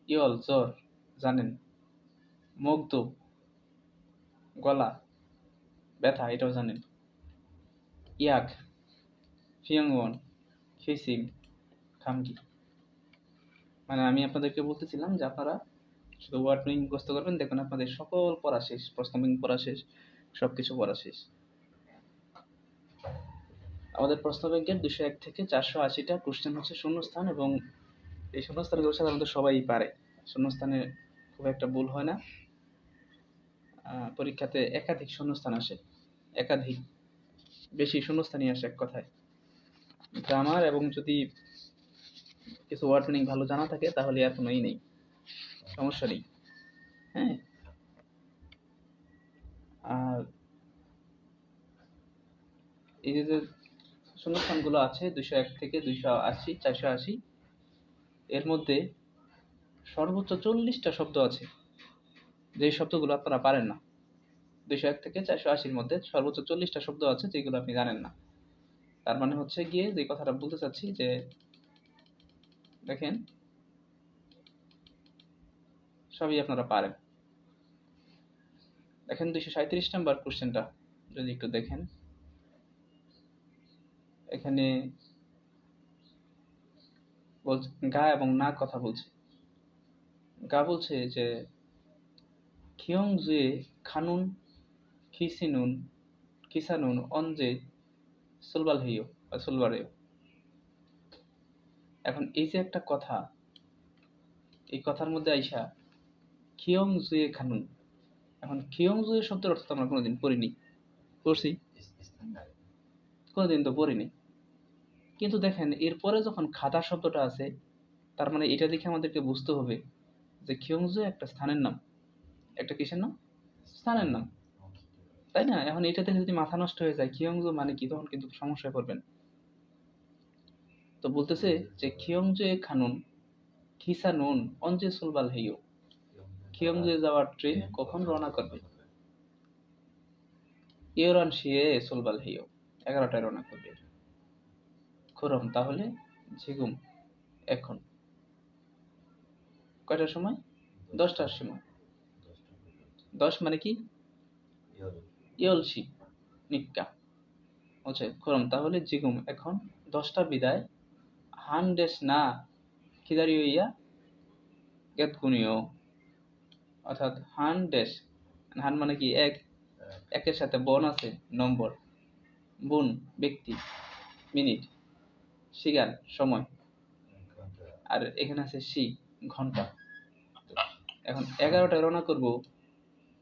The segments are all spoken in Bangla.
ইয়ল জ্বর জানেন, মুগ্ধ গলা ব্যথা এটাও জানেন, ইয়াক ফিয়ংওয়ান ফিসিং খামকি। মানে আমি আপনাদেরকে বলতেছিলাম যে আপনারা শুধু ওয়ার্ড মিনিং মুখস্থ করবেন, দেখবেন আপনাদের সকল পড়া শেষ, প্রশ্ন ব্যাংক পড়া শেষ, সবকিছু পড়া শেষ। আমাদের প্রশ্ন ব্যাংকের 201 থেকে 480টা কোশ্চেন হচ্ছে শূন্যস্থান, এবং এই শূন্যস্থানগুলো সাধারণত সবাই পারে। শূন্যস্থানে খুব একটা ভুল হয় না। পরীক্ষাতে একাধিক শূন্যস্থান আসে, একাধিক বেশি শূন্যস্থানই আসে এক কথায়। গ্রামার এবং যদি কিছু ওয়ার্ড মিনিং ভালো জানা থাকে তাহলে আর কোনো নেই, সমস্যা নেই। হ্যাঁ, আর এই যে শূন্যস্থানগুলো আছে 201 থেকে 280 480, এর মধ্যে সর্বোচ্চ 40টা শব্দ আছে যে শব্দগুলো আপনারা পারেন না। 201 থেকে 480-র মধ্যে সর্বোচ্চ 40টা শব্দ আছে যেগুলো আপনি জানেন না। তার মানে হচ্ছে গিয়ে যে কথাটা বলতে চাচ্ছি যে দেখেন সবই আপনারা পারেন। দেখেন 237 নাম্বার কোশ্চেনটা যদি একটু দেখেন, এখানে বলছে গা এবং না কথা বলছে। গা বলছে যে খিয়ংজুয়ে খানুন খিসিনুন কিসানুন অনজে সুলবালহেয় বা সুলবারেয়। এখন এই যে একটা কথা, এই কথার মধ্যে আইসা খিয়ংজুয়ে খানুন। এখন খিয়ংজুয়ে শব্দের অর্থ তো আমরা কোনোদিন পড়িনি, পড়ছি কোনোদিন তো পড়িনি, কিন্তু দেখেন এরপরে যখন খাদা শব্দটা আছে, তার মানে এটা দেখে আমাদেরকে বুঝতে হবে যে খিয়ংজু একটা স্থানের নাম, একটা কিসের নাম, স্থানের নাম, তাই না? এখন এটা দেখে যদি মাথা নষ্ট হয়ে যায় খিয়ংজু মানে কি, তখন কিন্তু সমস্যায় পড়বেন। তো বলতেছে যে খিয়ংজু খানুন খিসানুন অঞ্জে সুলবাল হেইও, খিয়ংজু যাওয়ার ট্রেন কখন রওনা করবে? ইয়োরান শিয়ে সুলবাল হেইও, 11টায় রওনা করবে। খুরম তাহলে ঝিগুম এখন, কয়টার সময়? 10টার সময়। 10 মানে কি? ইয়লসি নিক্কা বলছে খুরম তাহলে জিগুম এখন 10টা বিদায়, হান ডেস না খিদারিও ইয়া গেতগুনিও, অর্থাৎ হান ডেস, হান মানে কি এক, একের সাথে বন আছে নম্বর, বুন ব্যক্তি, মিনিট, সিগার সময়, আর এখানে আছে সি ঘন্টা। এখন 11টায় রওনা করব,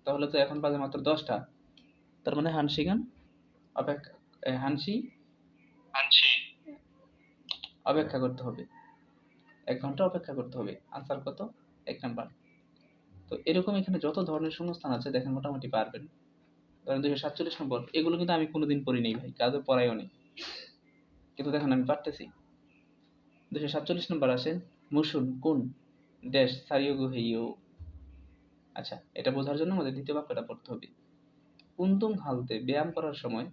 তাহলে তো এখন বাজে মাত্র 10টা, তার মানে হানসিগান অপেক্ষা, হানসি অপেক্ষা করতে হবে, 1 ঘন্টা অপেক্ষা করতে হবে। আনসার কত? 1 নাম্বার। তো এরকম এখানে যত ধরনের শূন্যস্থান আছে দেখেন মোটামুটি পারবেন। ধরেন 247 নম্বর, এগুলো কিন্তু আমি কোনোদিন পড়ি নেই ভাই, কাজও পড়াইও নেই, কিন্তু দেখেন আমি পারতেছি। 247 নম্বর আসে মুসুন কোন ড্যাশ সারিয়োগু হেইও। আচ্ছা, এটা বোঝার জন্য আমাদের দ্বিতীয় বাক্যটা পড়তে হবে। উনতুং হালতে, ব্যায়াম করার সময়,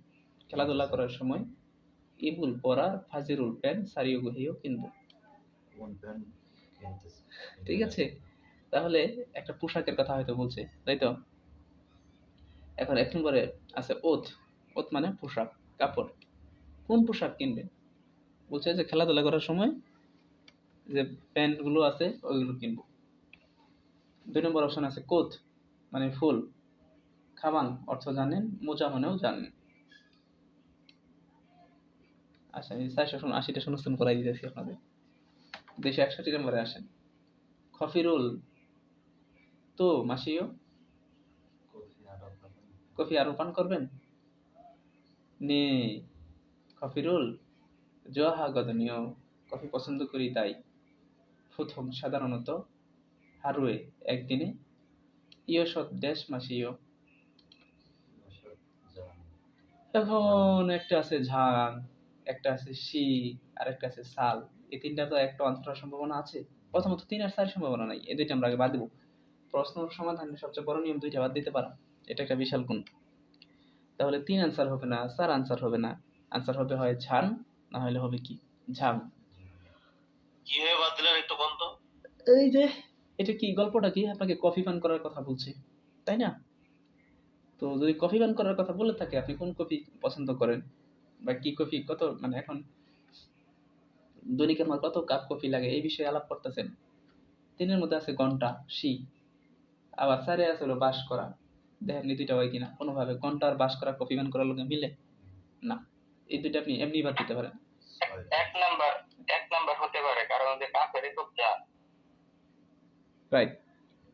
খেলাধুলা করার সময়, ইবুল পরার ফাজিরুল প্যান্ট সারিয়োগু হেইও কিনবো। ঠিক আছে, তাহলে একটা পোশাকের কথা হয়তো বলছে, তাই তো? এখন 1 নম্বরে আছে ওত, ওত মানে পোশাক, কাপড়। কোন পোশাক কিনবেন? বলছে যে খেলাধুলা করার সময় যে প্যান্ট গুলো আছে ওইগুলো কিনবো। 2 নম্বর অপশন আছে কোত মানে ফুল, খাবান অর্থ জানেন, মোজা মানেও জানেন। আচ্ছা, আমি 480টা শূন্যস্থান করাই দিতেছি আপনাদের। 261 নম্বরে আসেন খফিরুল তো মাসিও, কফি আরো পান করবেন? নে খফিরুল জোহা গদনীয়, কফি পছন্দ করি তাই। প্রথম সাধারণত, হারুয়ে একদিনে, ইয়সৎ ড্যাশ মাসিও। এখন একটা আছে ঝাং, একটা আছে শি, আর একটা আছে সাল। এই তিনটা তো একটা আনসার হওয়ার সম্ভাবনা আছে। প্রথমত 3 আর 4 সম্ভাবনা নাই, এই দুইটা আমরা আগে বাদ দেবো। প্রশ্ন সমাধানের সবচেয়ে বড় নিয়ম 2টা বাদ দিতে পারা, এটা একটা বিশাল গুণ। তাহলে 3 আনসার হবে না, 4 আনসার হবে না, আনসার হবে হয় ঝান, না হলে হবে কি ঝাম। কিভাবে বাদ দিলেন একটু বলতো? এই যে এটা কি গল্পটা কি আপনাকে কফি পান করার কথা বলছে, তাই না? তো যদি কফি পান করার কথা বলে থাকে, আপনি কোন কফি পছন্দ করেন বা কি কফি কত মানে এখন দৈনিক আমার কত কাপ কফি লাগে এই বিষয়ে আলাপ করতেছেন। তিনের মধ্যে আছে ঘন্টা সি, আবার চারে আছে হলো বাস করা। দেখেন এই দুইটা হয় কিনা কোনোভাবে ঘন্টা আর বাস করা কফি পান করার লোকে মিলে না। এই দুইটা আপনি এমনি বাদ দিতে পারেন। এক নাম্বার এক নাম্বার হতে পারে, কারণ যে কাপের একক যা। রাইট।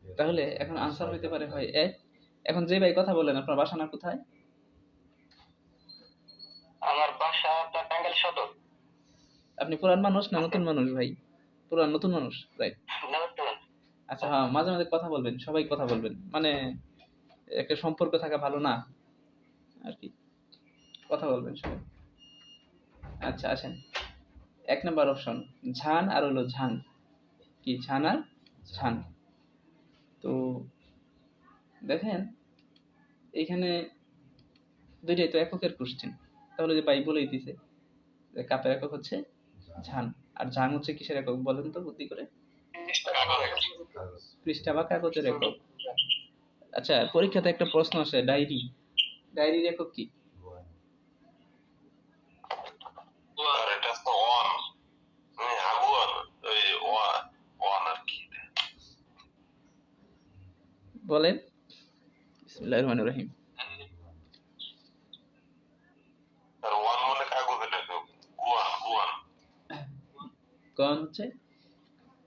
তাহলে এখন আনসার হইতে পারে হয় এক। এখন যে ভাই কথা বলেন আপনার বাসা না কোথায়? আমার বাসা টাঙ্গাইল সদর। আপনি পুরান মানুষ না নতুন মানুষ ভাই? পুরান নতুন মানুষ, রাইট। নতুন। আচ্ছা হ্যাঁ, মাঝে মাঝে কথা বলবেন, সবাই কথা বলবেন, মানে একটা সম্পর্ক থাকা ভালো না আর কি, কথা বলবেন সবাই। আচ্ছা আসেন, এক নাম্বার অপশন ঝান আর হলো ঝাং। কি ঝান আর ঝাং? তো দেখেন এইখানে দুইটাই তো এককের কোশ্চেন, তাহলে যে ভাই বলেই দিছে যে কাপের একক হচ্ছে ঝান, আর ঝাং হচ্ছে কিসের একক বলেন তো বুদ্ধি করে? পৃষ্ঠা বা কাগজের একক। আচ্ছা পরীক্ষাতে একটা প্রশ্ন আসে, ডায়েরি, ডায়েরির একক কি? বলেন। বিসমিল্লাহির রহমানির রহিম। কোন হচ্ছে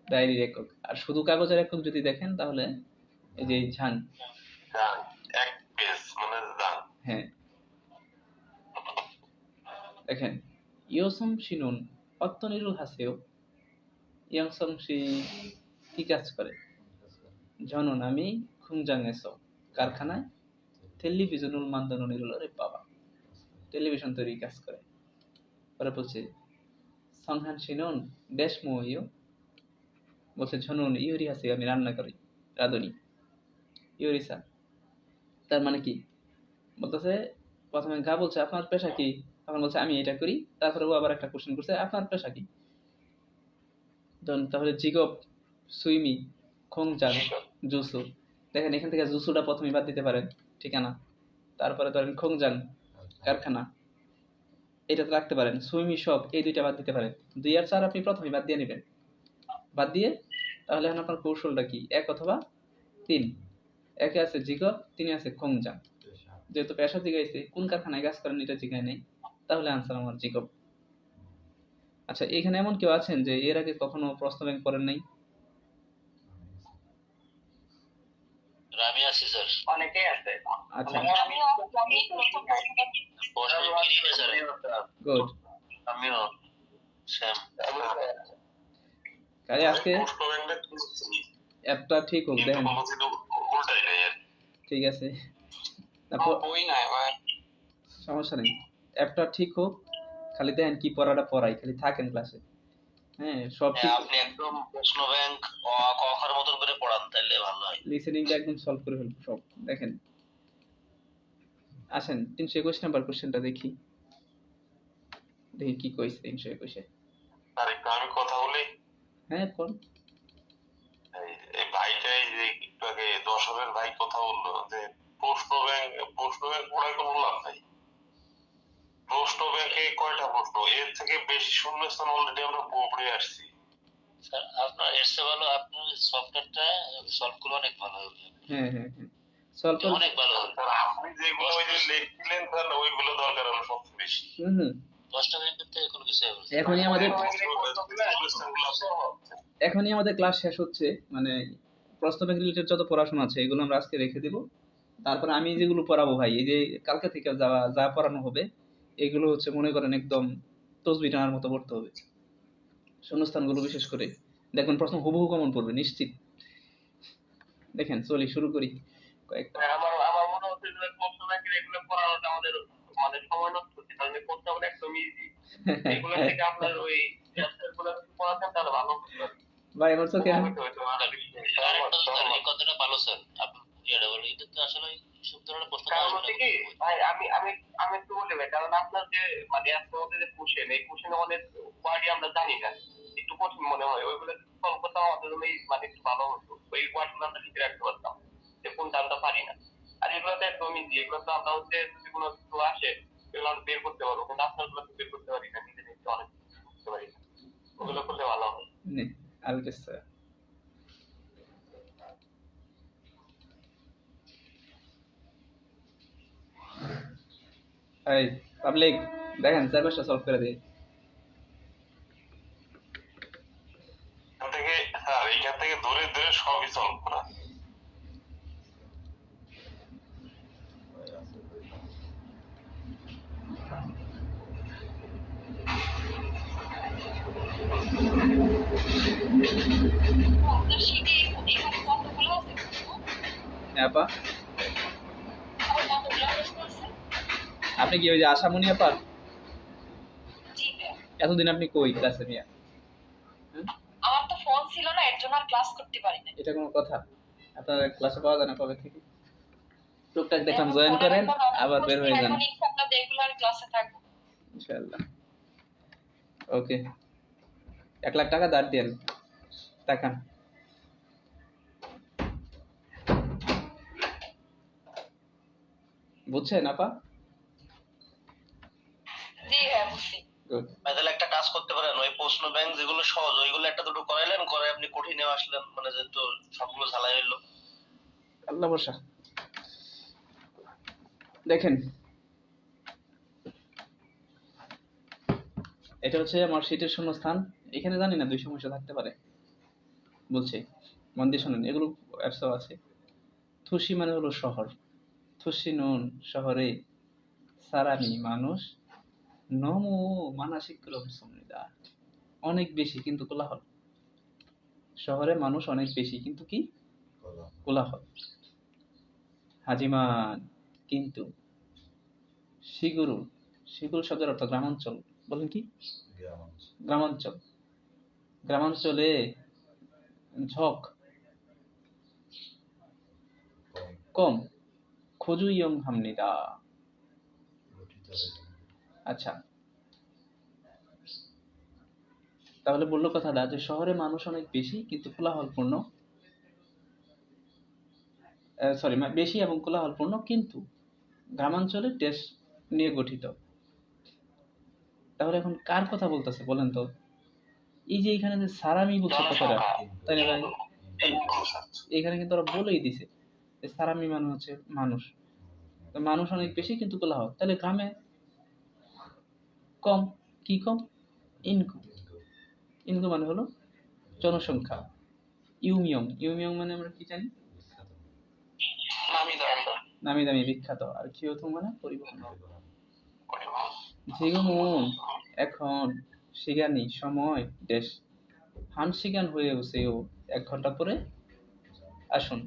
ডায়েরির একক, আর শুধু কাগজের একক যদি দেখেন তাহলে এই যে ঝাং। হ্যাঁ দেখেন, ইয়োসম শিনুন অত্তনিরুল হাসেও ইয়ংসং সি কি কাজ করে? জনন আমি খুংজাং এসো কারখানায় টেলিভিশনুল মান্দানুনিরুল, আরে বাবা, টেলিভিশন তৈরি কাজ করে। পরে বলছে সংহান শিনুন দেশ মোহিও, বলছে ঝনুন ইউরি হাসে আমি রান্না করি রাঁধুনি ইউরিসা। তার মানে কি বলতেছে, প্রথমে গা বলছে আপনার পেশা কি, তখন বলছে আমি এটা করি, তারপরে ও আবার একটা কোশ্চেন করছে আপনার পেশা কি। তাহলে জিগপ সুইমি খোংজাং জুসু। দেখেন এখান থেকে জুসুটা প্রথমে বাদ দিতে পারেন, ঠিকানা। তারপরে ধরেন খোংজাং কারখানা, এটা তো রাখতে পারেন। সুইমি শপ এই দুইটা বাদ দিতে পারেন। 2 আর 4 আপনি প্রথমে বাদ দিয়ে নেবেন। বাদ দিয়ে তাহলে এখন আপনার কৌশলটা কি? 1 অথবা 3। 1 এ আছে জিগপ, 3 এ আছে খোংজাং। যেহেতু পেশা জিগাইছে, কোন কারখানায় কাজ করেন এটা জিগায় নেই, তাহলে আনসার আমার জিগপ। আচ্ছা এখানে এমন কেউ আছেন যে এর আগে কখনো প্রশ্ন ব্যাংক করেন নাই? আমি আছি স্যার। অনেকেই আছে। আচ্ছা গুড। আমিও সেম। কাজে আজকে অ্যাপটা ঠিক হোক দেখেন। ঠিক আছে, তারপর সমস্যা নেই, অ্যাপটা ঠিক হোক, খালি দেখেন কি পড়াটা পড়াই, খালি থাকেন ক্লাসে। হ্যাঁ সব ঠিক, আপনি একদম প্রশ্ন ব্যাংক কখার মতন করে পড়ান, তাহলে ভালো হয়। লিসেনিংটা একদম সলভ করে ফেলবো সব। দেখেন আসেন 321 নাম্বার কোশ্চেনটা দেখি, দেখি কি কইছে 321-এ। আর একটু আমি কথা বলি। হ্যাঁ কোন এই ভাইটাই যে একটু আগে দশরের ভাই কথা বললো যে প্রশ্ন ব্যাংক পড়ায় কোনো লাভ নাই। প্রশ্ন ব্যাংকে কয়টা প্রশ্ন, এর থেকে বেশি শূন্যস্থান অলরেডি আমরা পড়ে আসছি। স্যার আপনার এর চেয়ে ভালো আপনার সফটওয়্যারটা সলভ করলে অনেক ভালো হবে। হ্যাঁ হ্যাঁ হ্যাঁ সলভ করে অনেক ভালো হবে। স্যার আপনি যেগুলো ওই যে লিখছিলেন স্যার ওইগুলো দরকার হলো সবচেয়ে বেশি। হুম। দশটা ব্যাংকের থেকে কোনো কিছু হবে। এখনই আমাদের ক্লাস শেষ হচ্ছে, মানে প্রশ্ন ব্যাংক রিলেটেড যত পড়াশোনা আছে এগুলো আমরা আজকে রেখে দেব। তারপরে আমি যেগুলো পড়াবো ভাই, এই যে কালকে থেকে যা পড়ানো হবে এগুলো হচ্ছে মনে করেন একদম তসবি টানার মতো পড়তে হবে, শূন্যস্থানগুলো বিশেষ করে। দেখবেন প্রশ্ন হুবহু কমন পড়বে নিশ্চিত। দেখেন চলি শুরু করি কয়েকটা। আমার আমার মনে হচ্ছে যে প্রশ্ন ব্যাংকের এগুলো পড়ানোটা আমাদের মানে সময় নষ্ট হচ্ছে, কারণ এই প্রশ্নগুলো একদম ইজি। এগুলো থেকে আপনার ওই চ্যাপ্টারগুলো পড়াতেন তাহলে ভালো হতো। ভাই আমার চোখে এই কথাটা ভালো স্যার, আপনি বুঝিয়ে দেবেন। এটা তো আসলে সব ধরনের প্রশ্ন আসবে কি ভাই, আমি আমি আমি একটু বলি ভাই, কারণ আপনার যে মানে আজকে আমাদের যে কোশ্চেন, এই কোশ্চেনে অনেক ওয়ার্ডই আমরা জানি না। একটু কঠিন মনে হয়, ওইগুলো সলভ করতে আমাদের জন্য মানে একটু ভালো হতো, ওই ওয়ার্ডগুলো আমরা লিখে রাখতে পারতাম যে কোনটা আমরা পারি না। আর এগুলো তো একদম ইজি, এগুলো তো আমরা হচ্ছে যদি কোনো কিছু আসে এগুলো আমরা বের করতে পারবো, কিন্তু আপনার গুলো বের করতে পারি না, নিজে নিজে অনেক কিছু বুঝতে পারি না, ওগুলো করলে ভালো হয়। القصة এই পাবলিক দেখেন চারপাশটা সলভ করে দিই। এখান থেকে দূরে দূরে সবই সলভ করা। আপা আপনি কি ওই যে আশামণি আপা এতদিন আপনি কই ক্লাসে নিয়ে? আমার তো ফোন ছিল না, এর জন্য আর ক্লাস করতে পারি না। এটা কোনো কথা? আপনার ক্লাসে পাওয়া যায় না কবে থেকে? টুকটাক দেখলাম জয়েন করেন আবার বের হয়ে যান। এখন ইনশাআল্লাহ রেগুলার ক্লাসে থাকবো ইনশাআল্লাহ। ওকে 1 লাখ টাকা ধার দেন, টাকা বুঝছেন আপা? জি হ্যাঁ বুঝছি। গুড। তাহলে একটা কাজ করতে পারেন, ওই প্রশ্ন ব্যাংক যেগুলো সহজ ওইগুলো একটা দুটো করাইলেন, করে আপনি কঠিনে আসলেন, মানে যেহেতু সবগুলো ঝালাই হইলো। আল্লাহ বর্ষা দেখেন, এটা হচ্ছে আমার শীটের শূন্যস্থান। এখানে জানি না 2 সমস্যা থাকতে পারে, বলছে মন দিয়ে শোনেন, এগুলো অ্যাপসও আছে। থুসি মানে হলো শহর, থুসি নুন শহরে, সারামি মানুষ, নমো মানসিক রহস্যমৃদা অনেক বেশি কিন্তু কোলাহল। শহরে মানুষ অনেক বেশি কিন্তু কি কোলাহল। হাজিমান কিন্তু শিগুরু, শিগুরু শব্দের অর্থ গ্রামাঞ্চল। বলেন কি? গ্রামাঞ্চল। গ্রামাঞ্চলে ঝক কম, খোঁজু ইয়ং হামনিদা। আচ্ছা, তাহলে বললো কথাটা যে শহরে মানুষ অনেক বেশি কিন্তু কোলাহলপূর্ণ, সরি বেশি এবং কোলাহলপূর্ণ, কিন্তু গ্রামাঞ্চলে টেস্ট নিয়ে গঠিত। তাহলে এখন কার কথা বলতেছে বলেন তো? এই যে এখানে যে সারামি বলছে কথাটা, তাই না ভাই? এখানে কিন্তু ওরা বলেই দিছে যে সারামি মানে হচ্ছে মানুষ, তো মানুষ অনেক বেশি কিন্তু কোলাহল। তাহলে গ্রামে কম, কি কম? ইনকম। ইনকম মানে হলো জনসংখ্যা। ইউমিয়ং, ইউমিয়ং মানে আমরা কি জানি? নামি দামি বিখ্যাত। আর কিয়তো মানে পরিবহন। জিগুমুন এখন সিগানি সময় দেশ, হান সিগান হয়ে উঠেও 1 ঘন্টা পরে আসুন।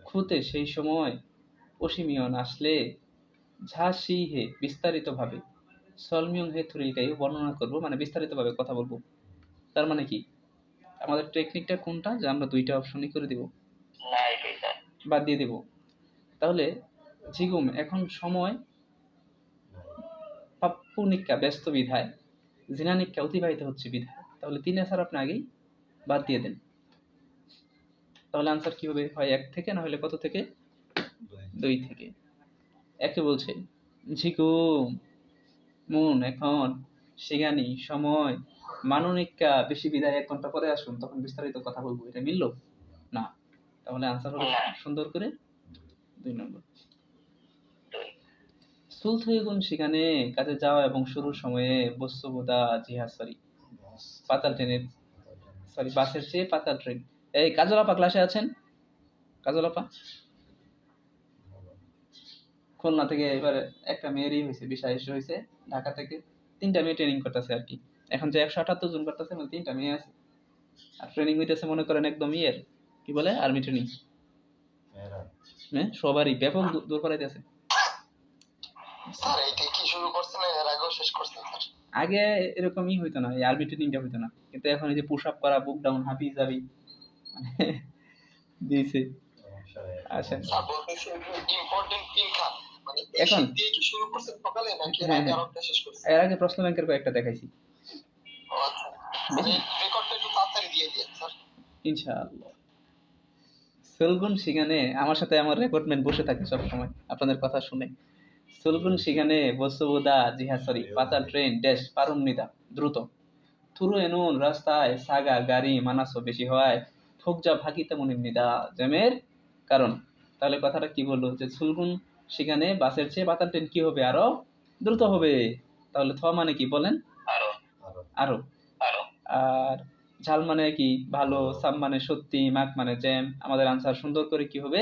খুতে সেই সময় অসীমিয়ন আসলে ঝাঁসি হে বিস্তারিতভাবে, সলমিয়ং হে থুরিটাই বর্ণনা করব, মানে বিস্তারিতভাবে কথা বলবো। তার মানে কি আমাদের টেকনিকটা কোনটা, যে আমরা 2টা অপশনই করে দিব, বাদ দিয়ে দিব। তাহলে জিগুম এখন সময়, পাপ্পুনিকা ব্যস্ত বিধায়, জিনানিকা অতিবাহিত হচ্ছে বিধায়। তাহলে 3 স্যার আপনি আগেই বাদ দিয়ে দেন। তাহলে আনসার কি হবে? হয় 1 থেকে, না হলে কত থেকে? 2 থেকে। একে বলছে ঝিকুম মুন এখন সিগানি সময় মাননিকা বেশি বিদায় 1 ঘন্টা পরে আসুন, তখন বিস্তারিত কথা বলবো। এটা মিললো না? তাহলে আনসার হলো সুন্দর করে 2 নম্বর। সুলথুইগুন সেখানে কাজে যাওয়া এবং শুরুর সময়ে বস্তুবোধা জিহা সরি পাতাল ট্রেনের, সরি বাসের চেয়ে পাতাল ট্রেন। এই কাজল আপা ক্লাসে আছেন? কাজল আপা খুলনা থেকে এবার একটা মেয়েরই হয়েছে, বিষয় এসে হয়েছে ঢাকা থেকে। 3টা মেয়ে ট্রেনিং করতেছে আর কি। এখন যে 178 জন করতেছে, মানে 3টা মেয়ে আছে। আর ট্রেনিং হইতেছে মনে করেন একদম ইয়ের কি বলে আর্মি ট্রেনিং। হ্যাঁ সবারই ব্যাপক দূর করাইতেছে। স্যার এটা কি শুরু করছেন না এর আগেও শেষ করছেন স্যার? আগে এরকমই হইতো না, এই আর্মি ট্রেনিংটা হইতো না, কিন্তু এখন এই যে পুশ আপ করা, বুক ডাউন, হাফি জাবি দিয়েছে। আচ্ছা স্যার বলতেছি ইম্পর্টেন্ট পিন খান, মানে এখন দিয়ে কি শুরু করছেন সকালে নাকি হ্যাঁ রাতে হ্যাঁ আরেকটা শেষ করছেন? এর আগে প্রশ্ন ব্যাংকের কয়েকটা দেখাইছি। ও আচ্ছা, মানে রেকর্ডটা ইনশাআল্লাহ। সুলগুন সেখানে আমার সাথে আমার রেকর্ডম্যান বসে থাকে সব সময় আপনাদের কথা শুনে। সুলগুন সেখানে বসুবুদা জিহা সরি পাতাল ট্রেন ড্যাশ পারুমনিদা দ্রুত থুরু এনুন রাস্তায় সাগা গাড়ি মানাসও বেশি হয় ফুকজা ভাগিতে মুনিমনিদা জ্যামের কারণ। তাহলে কথাটা কি বললো যে সুলগুন সেখানে বাসের চেয়ে পাতাল ট্রেন কি হবে আরো দ্রুত হবে। তাহলে থ মানে কি বলেন? আরো। আরো। আরো। আর ঝাল মানে কি ভালো, সাম মানে সত্যি, মাক মানে জ্যাম। আমাদের আনসার সুন্দর করে কি হবে?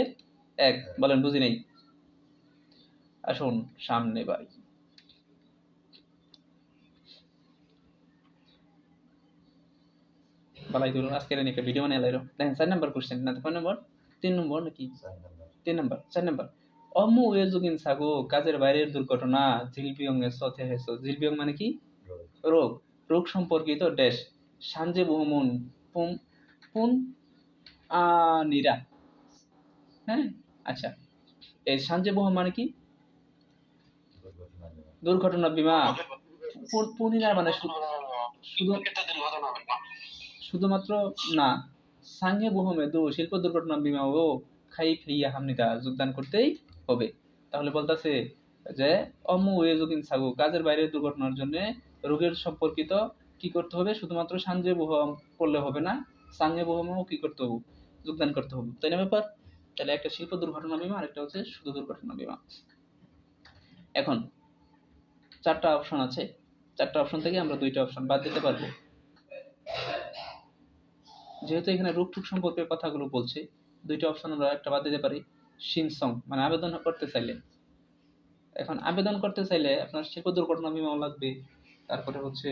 এক। বলেন বুঝি নেই। আসুন সামনে বাড়ি। বালাই ধরুন আজকের একটা ভিডিও বানিয়ে লাইরো দেখেন 4 নাম্বার কোশ্চেন না 5 নম্বর 3 নম্বর নাকি 3 নাম্বার 4 নাম্বার অমু এজুগিন সাগো কাজের বাইরের দুর্ঘটনা জিলবিয়ং এর সাথে হেসো। জিলবিয়ং মানে কি? রোগ। রোগ সম্পর্কিত ড্যাশ সানজে বহুমুন পুম পুন নিরা। হ্যাঁ আচ্ছা, এই সানজে বহুম মানে কি? দুর্ঘটনা বিমা। পুনিরা মানে শুধুমাত্র না, সাঙ্গে বহুমে দু শিল্প দুর্ঘটনা বিমা ও খাই ফেইয়া হামনিদা যোগদান করতেই হবে। তাহলে বলতেছে যে অমু এজুকিন সাগু কাজের বাইরে দুর্ঘটনার জন্য রোগের সম্পর্কিত কি করতে হবে? শুধুমাত্র সাঞ্জে বহুম করলে হবে না, সাঙ্গে বহুমেও কি করতে হবে? যোগদান করতে হবে, তাই না ব্যাপার? তাহলে একটা শিল্প দুর্ঘটনা বিমা আর একটা হচ্ছে শুধু দুর্ঘটনা বিমা। এখন 4টা অপশন আছে, 4টা অপশন থেকে আমরা 2টা অপশন বাদ দিতে পারবো। যেহেতু এখানে রূপটুক সম্পর্কে কথাগুলো বলছে, 2টা অপশন আমরা একটা বাদ দিতে পারি। সিনসং মানে আবেদন করতে চাইলে, এখন আবেদন করতে চাইলে আপনার শিল্প দুর্ঘটনা বিমাও লাগবে, তারপরে হচ্ছে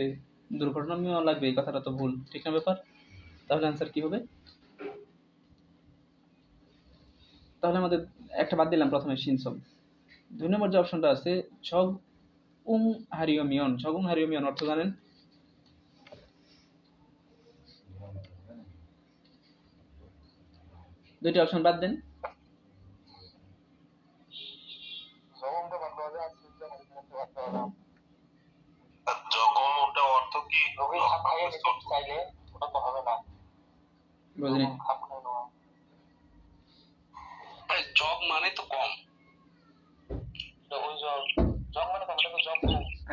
দুর্ঘটনা বিমাও লাগবে। এই কথাটা তো ভুল, ঠিক না ব্যাপার? তাহলে আনসার কি হবে? তাহলে আমাদের একটা বাদ দিলাম প্রথমে সিনসং। 2 নম্বর যে অপশনটা আছে ছগ উং হারিওমিয়ন। ছগ উং হারিওমিয়ন অর্থ জানেন? দুইটা অপশন বাদ দেন। জগমটা অর্থ কি? বুঝলি? জগ মানে তো কম।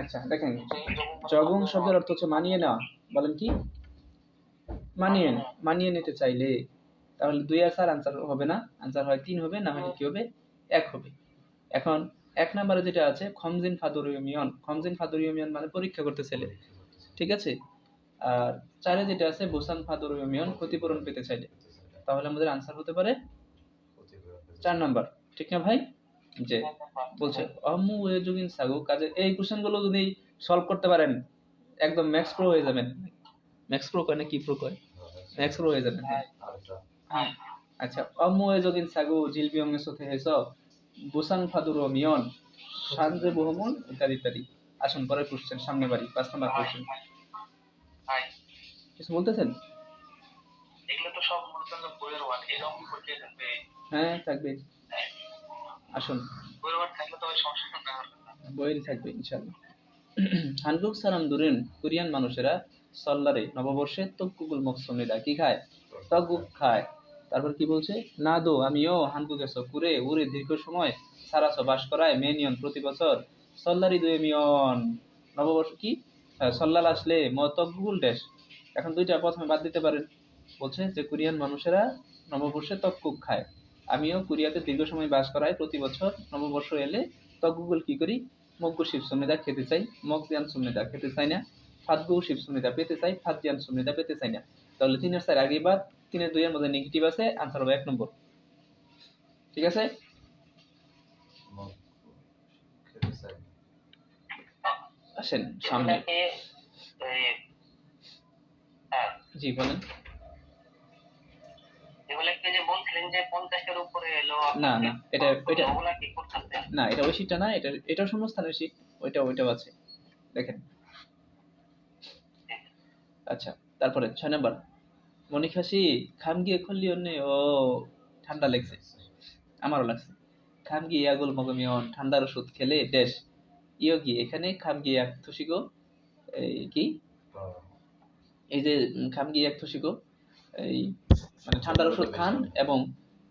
আচ্ছা দেখেন, জগং শব্দের অর্থ হচ্ছে মানিয়ে নেওয়া। বলেন কি? মানিয়ে নিতে চাইলে। তাহলে 2 আর 4 আনসার হবে না, আনসার হয় 3 হবে, না হলে কি হবে? 1 হবে। এখন 1 নম্বরে যেটা আছে খমজিন ফাদুরিয়মিয়ন। খমজিন ফাদুরিয়মিয়ন মানে পরীক্ষা করতে চাইলে, ঠিক আছে? আর 4 যেটা আছে বুসান ফাদুরিয়মিয়ন ক্ষতিপূরণ পেতে চাইলে। তাহলে আমাদের আনসার হতে পারে 4 নাম্বার, ঠিক না ভাই? যে বলছে অমু এজুগিন সাগু কাজে। এই কোশ্চেনগুলো যদি সলভ করতে পারেন একদম ম্যাক্স প্রো হয়ে যাবেন। ম্যাক্স প্রো কয় না কি প্রো কয়? ম্যাক্স প্রো হয়ে যাবেন। হ্যাঁ আচ্ছা, অমু এজুগিন সাগু জিলবিয়ং এর সাথে হেসো বুসান ফাদুরিয়মিয়ন সানজে বহুমুন ইত্যাদি ইত্যাদি। আসুন পরের কোশ্চেন, সামনে বাড়ি 5 নাম্বার কোশ্চেন। কিছু বলতেছেন? এগুলো তো সব মনে করেন বইয়ের ওয়ার্ড, এরকম করতে থাকবে। হ্যাঁ থাকবে, আসুন বইয়ের ওয়ার্ড থাকলে তো ওই সমস্যা না হবে। বইয়েরই থাকবে ইনশাআল্লাহ। হানবুক সালাম দুরেন কোরিয়ান মানুষেরা সল্লারে নববর্ষে তকগুল মকসুমিদা কি খায়? তকগুক খায়। তারপর কি বলছে? না দো আমিও হানবুকেছ কুরে উরে দীর্ঘ সময় সারাস বাস করায় মেনিয়ন প্রতি বছর সল্লারি দুয়ে মিয়ন। নববর্ষ কি সল্লাল আসলে তকগুল ড্যাশ। এখন 2টা প্রথমে বাদ দিতে পারেন। বলছে যে কোরিয়ান মানুষেরা নববর্ষে তককুক খায়, আমিও কোরিয়াতে দীর্ঘ সময় বাস করায় প্রতি বছর নববর্ষ এলে তকগুল কি করি? মগ্গু শিব সুমিদা খেতে চাই, মগজিয়ান সুমিদা খেতে চাই না, ফাতগু শিব সুমিদা পেতে চাই, ফাতজিয়ান সুমিদা পেতে চাই না। তাহলে 3 এর 4 আগেই বাদ, 3 এর 2 এর মধ্যে নেগেটিভ আছে, আনসার হবে 1 নম্বর। ঠিক আছে? আসেন সামনে। জি বলেন। না না এটা না, এটা ওই শীটটা না, এটা শূন্যস্থানের শীট, ওইটাও আছে দেখেন। আচ্ছা তারপরে 6 নাম্বার মনিখাসি খাম গিয়ে খুললি অন্য। ও ঠান্ডা লেগছে, আমারও লাগছে। খাম গিয়ে আগুল মগমিয়ন ঠান্ডার ওষুধ খেলে দেশ ইয়োগি। এখানে খাম গিয়ে এক থুসিগো এই কি এই যে খাম গিয়ে এক থুসিগো এই মানে ঠান্ডার ওষুধ খান এবং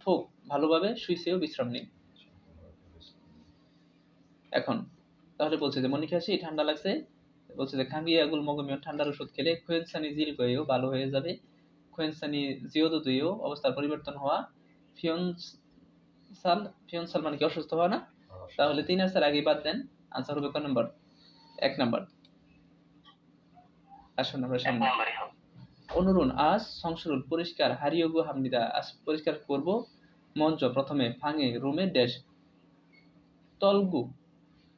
খুব ভালোভাবে শুইছেও বিশ্রাম নিন। এখন তাহলে বলছে যে মনিকা আসি ঠান্ডা লাগছে, বলছে যে খাঙ্গিয়া গুল মগমিও ঠান্ডার ওষুধ খেলে খোয়েনসানি জিল গয়েও ভালো হয়ে যাবে, খোয়েনসানি জিওদো দুইও অবস্থার পরিবর্তন হওয়া, ফিয়নসাল ফিয়নসাল মানে কি অসুস্থ হওয়া না, তাহলে 3 আর 4 আগেই বাদ দেন, আনসার হবে কত নাম্বার? 1 নাম্বার। আসুন আমরা সামনে। অনুরুণ আজ সংশোধন পরিষ্কার হারিয়োগো হামনিদা, আজ পরিষ্কার করব মঞ্চ প্রথমে ফাঙে রুমে ড্যাশ তলগু,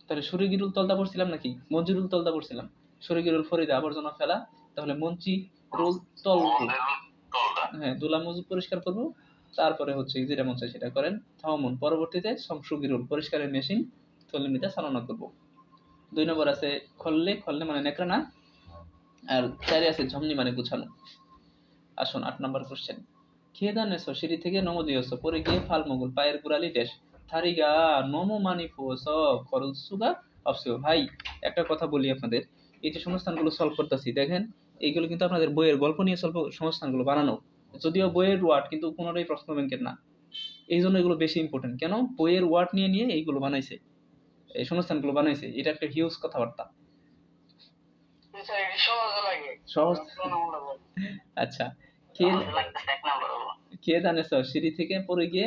তাহলে শরীগিরুল তলদা পড়ছিলাম নাকি মঞ্জিরুল তলদা পড়ছিলাম? শরীগিরুল ফরিদা আবর্জনা ফেলা, তাহলে মঞ্চি রুল তলগু, হ্যাঁ দুলা মজুদ পরিষ্কার করব, তারপরে হচ্ছে যেটা মন চায় সেটা করেন। থামুন পরবর্তীতে সংশোগিরুল পরিষ্কারের মেশিন তলিনিতে চালনা করব। 2 নম্বর আছে খললে, খললে মানে নেকড়া না, আর 4 আছে ঝমনি মানে গুছানো। আসুন 8 নম্বর কোশ্চেন। খেদান এসো সিঁড়ি থেকে নমো দিয়েছো, পরে গিয়ে ফাল মগুল পায়ের গোড়ালি ড্যাশ থারিগা নমো মানি ফোস খরচ সুগা অপসিও। ভাই একটা কথা বলি আপনাদের, এই যে সংস্থানগুলো সলভ করতেছি দেখেন, এইগুলো কিন্তু আপনাদের বইয়ের গল্প নিয়ে সলভ সংস্থানগুলো বানানো, যদিও বইয়ের ওয়ার্ড কিন্তু কোনোটাই প্রশ্ন ব্যাংকের না, এই জন্য এগুলো বেশি ইম্পর্টেন্ট। কেন? বইয়ের ওয়ার্ড নিয়ে নিয়ে এইগুলো বানাইছে, এই সংস্থানগুলো বানাইছে, এটা একটা হিউজ কথাবার্তা। সহজ। আচ্ছা কে জানেছ সিঁড়ি থেকে পড়ে গিয়ে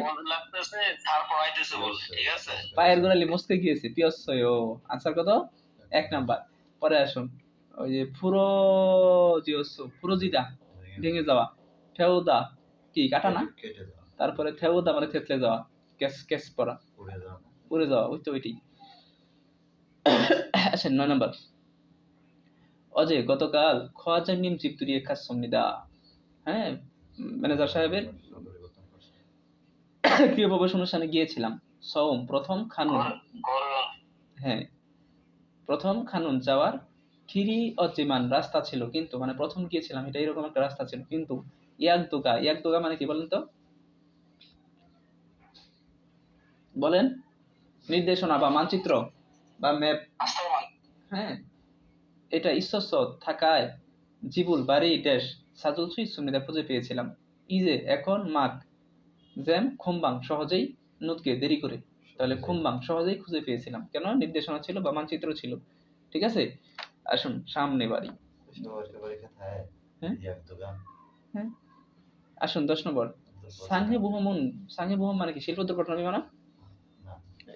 পায়ের গোড়ালি মস্কে গিয়েছে পিয়সয়, আনসার কত? 1 নাম্বার। পরে আসুন ওই যে ফুরোজিদা ভেঙে যাওয়া, ফেউদা কি কাটা না, তারপরে ফেউদা মানে থেতলে যাওয়া, কেস কেস পড়া, পুড়ে যাওয়া, ওই তো ওইটি। আচ্ছা 9 নাম্বার। অজে গতকাল খোয়াজা নিম জিপতুরি একা সমনিদা, হ্যাঁ ম্যানেজার সাহেবের প্রিয় প্রবেশ অনুষ্ঠানে গিয়েছিলাম। সওম প্রথম খানুন, হ্যাঁ প্রথম খানুন যাওয়ার ফিরি অজিমান রাস্তা ছিল, কিন্তু মানে প্রথম গিয়েছিলাম এটা এরকম একটা রাস্তা ছিল, কিন্তু ইয়াকদোগা, ইয়াকদোগা মানে কি বলেন তো, বলেন? নির্দেশনা বা মানচিত্র বা ম্যাপ, হ্যাঁ এটা ঈশ্বর থাকায় জিবুল বাড়ি ড্যাশ সাজুল সুই সুমিদা খুঁজে পেয়েছিলাম। ইজে এখন মাক জ্যাম খুমবাং সহজেই নুতকে দেরি করে, তাহলে খুমবাং সহজেই খুঁজে পেয়েছিলাম, কেন? নির্দেশনা ছিল বা মানচিত্র ছিল। ঠিক আছে, আসুন সামনে বাড়ি। হ্যাঁ আসুন 10 নম্বর। সাংহে বুহমুন, সাংহে বুহম মানে কি? শিল্প দুর্ঘটনা বিমা না?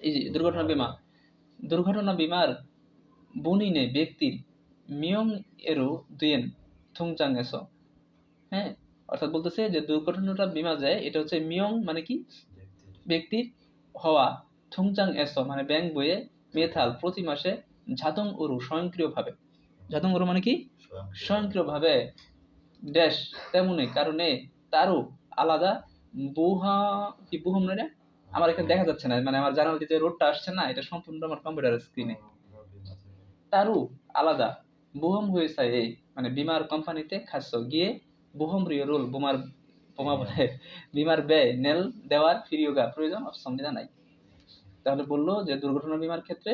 এই যে দুর্ঘটনা বিমা, দুর্ঘটনা বিমার বুনিনে ব্যক্তির মিয়ং এরো দুয়েন থুংচাং এসো, হ্যাঁ অর্থাৎ বলতেছে যে দুর্ঘটনাটা বিমা যায়, এটা হচ্ছে মিয়ং মানে কি? ব্যক্তির হওয়া, থুংচাং এসো মানে ব্যাংক বইয়ে, মেথাল প্রতি মাসে, ঝাদং উরু স্বয়ংক্রিয়ভাবে, ঝাদং উরু মানে কি? স্বয়ংক্রিয়ভাবে ড্যাশ তেমনি কারণে তারও আলাদা বুহা কি বুহম না, আমার এখানে দেখা যাচ্ছে না, মানে আমার জানাল দিতে রোডটা আসছে না, এটা সম্পূর্ণ আমার কম্পিউটারের স্ক্রিনে। তারও আলাদা বুহম হয়েছে এই মানে বিমার কোম্পানিতে খাচ্ছ গিয়ে বুহম রিও রোল বোমার বোমা বলে বিমার ব্যয় নেল দেওয়ার ফিরিয়োগা প্রয়োজন অসুবিধা নাই। তাহলে বললো যে দুর্ঘটনা বিমার ক্ষেত্রে